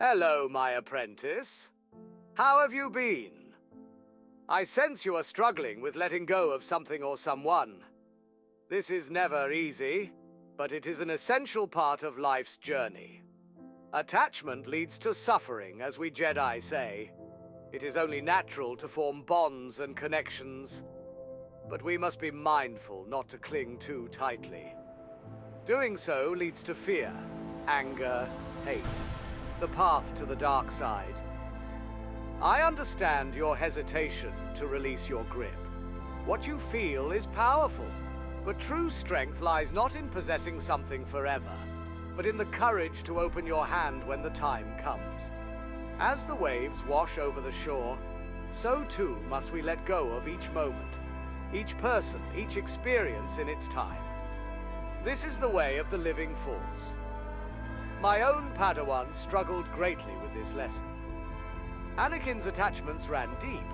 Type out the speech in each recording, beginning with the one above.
Hello, my apprentice. How have you been? I sense you are struggling with letting go of something or someone. This is never easy, but it is an essential part of life's journey. Attachment leads to suffering, as we Jedi say. It is only natural to form bonds and connections, but we must be mindful not to cling too tightly. Doing so leads to fear, anger, hate, the path to the dark side. I understand your hesitation to release your grip. What you feel is powerful, but true strength lies not in possessing something forever, but in the courage to open your hand when the time comes. As the waves wash over the shore, so too must we let go of each moment, each person, each experience in its time. This is the way of the living force. My own Padawan struggled greatly with this lesson. Anakin's attachments ran deep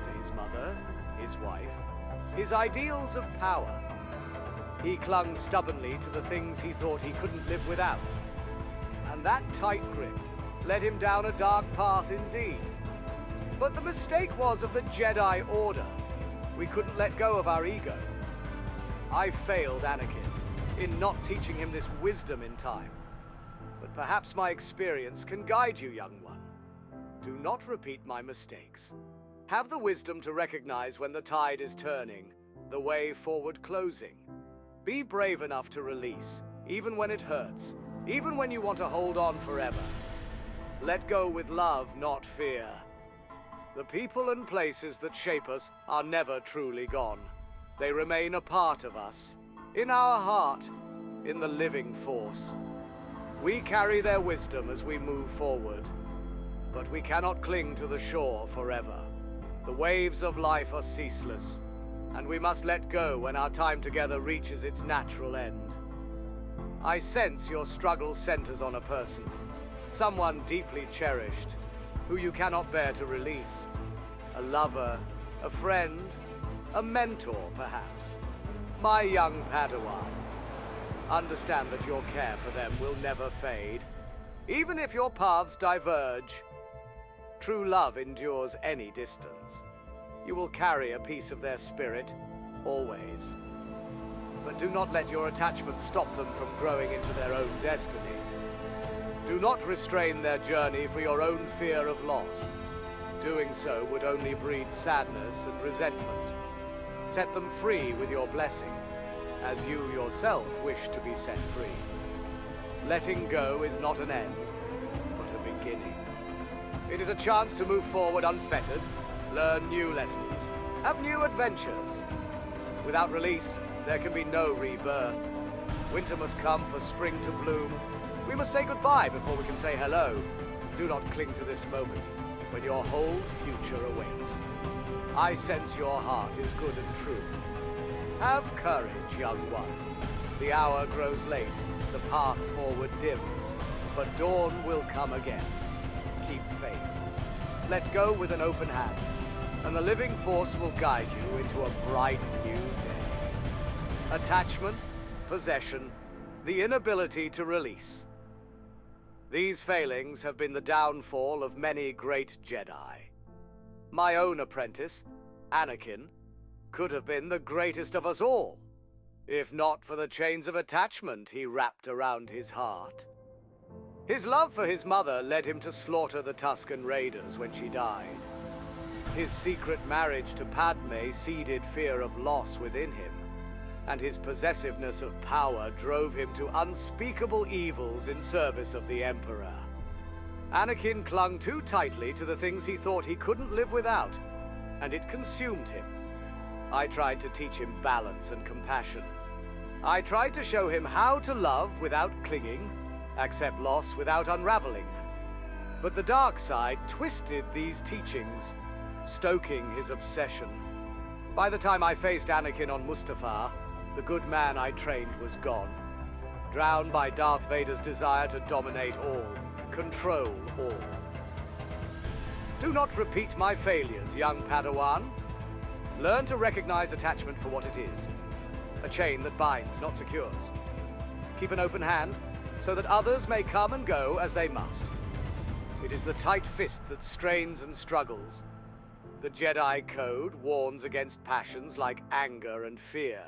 to his mother, his wife, his ideals of power. He clung stubbornly to the things he thought he couldn't live without. And that tight grip led him down a dark path indeed. But the mistake was of the Jedi Order. We couldn't let go of our ego. I failed Anakin in not teaching him this wisdom in time. But perhaps my experience can guide you, young one. Do not repeat my mistakes. Have the wisdom to recognize when the tide is turning, the way forward closing. Be brave enough to release, even when it hurts, even when you want to hold on forever. Let go with love, not fear. The people and places that shape us are never truly gone. They remain a part of us, in our heart, in the living force. We carry their wisdom as we move forward. But we cannot cling to the shore forever. The waves of life are ceaseless, and we must let go when our time together reaches its natural end. I sense your struggle centers on a person, someone deeply cherished, who you cannot bear to release. A lover, a friend, a mentor, perhaps. My young Padawan, understand that your care for them will never fade, even if your paths diverge. True love endures any distance. You will carry a piece of their spirit, always. But do not let your attachment stop them from growing into their own destiny. Do not restrain their journey for your own fear of loss. Doing so would only breed sadness and resentment. Set them free with your blessing, as you yourself wish to be set free. Letting go is not an end, but a beginning. It is a chance to move forward unfettered, learn new lessons, have new adventures. Without release, there can be no rebirth. Winter must come for spring to bloom. We must say goodbye before we can say hello. Do not cling to this moment, when your whole future awaits. I sense your heart is good and true. Have courage, young one. The hour grows late, the path forward dim, but dawn will come again. Keep faith. Let go with an open hand, and the living force will guide you into a bright new day. Attachment, possession, the inability to release. These failings have been the downfall of many great Jedi. My own apprentice, Anakin, could have been the greatest of us all, if not for the chains of attachment he wrapped around his heart. His love for his mother led him to slaughter the Tusken Raiders when she died. His secret marriage to Padme seeded fear of loss within him, and his possessiveness of power drove him to unspeakable evils in service of the Emperor. Anakin clung too tightly to the things he thought he couldn't live without, and it consumed him. I tried to teach him balance and compassion. I tried to show him how to love without clinging, accept loss without unraveling. But the dark side twisted these teachings, stoking his obsession. By the time I faced Anakin on Mustafar, the good man I trained was gone, drowned by Darth Vader's desire to dominate all, control all. Do not repeat my failures, young Padawan. Learn to recognize attachment for what it is, a chain that binds, not secures. Keep an open hand, so that others may come and go as they must. It is the tight fist that strains and struggles. The Jedi Code warns against passions like anger and fear.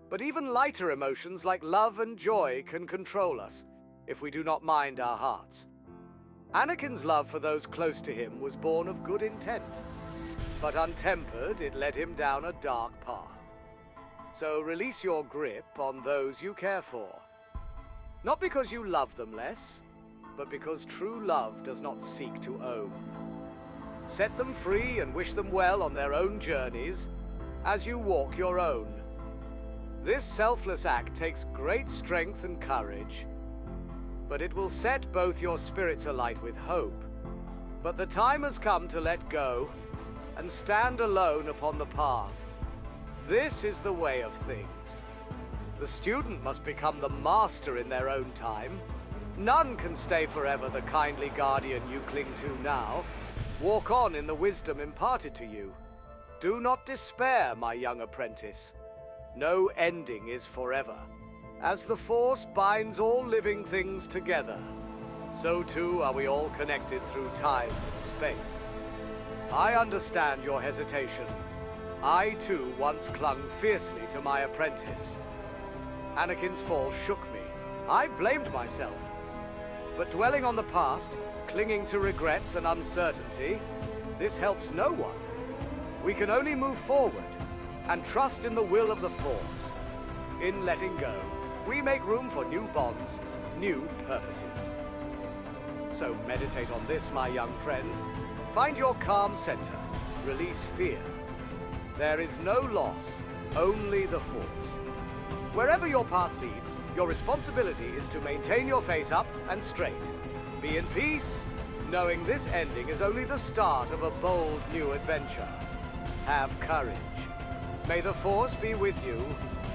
But even lighter emotions like love and joy can control us if we do not mind our hearts. Anakin's love for those close to him was born of good intent, but untempered, it led him down a dark path. So release your grip on those you care for. Not because you love them less, but because true love does not seek to own. Set them free and wish them well on their own journeys as you walk your own. This selfless act takes great strength and courage, but it will set both your spirits alight with hope. But the time has come to let go and stand alone upon the path. This is the way of things. The student must become the master in their own time. None can stay forever the kindly guardian you cling to now. Walk on in the wisdom imparted to you. Do not despair, my young apprentice. No ending is forever. As the Force binds all living things together, so too are we all connected through time and space. I understand your hesitation. I too once clung fiercely to my apprentice. Anakin's fall shook me. I blamed myself. But dwelling on the past, clinging to regrets and uncertainty, this helps no one. We can only move forward and trust in the will of the Force. In letting go, we make room for new bonds, new purposes. So meditate on this, my young friend. Find your calm center. Release fear. There is no loss, only the Force. Wherever your path leads, your responsibility is to maintain your face up and straight. Be in peace, knowing this ending is only the start of a bold new adventure. Have courage. May the Force be with you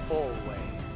always.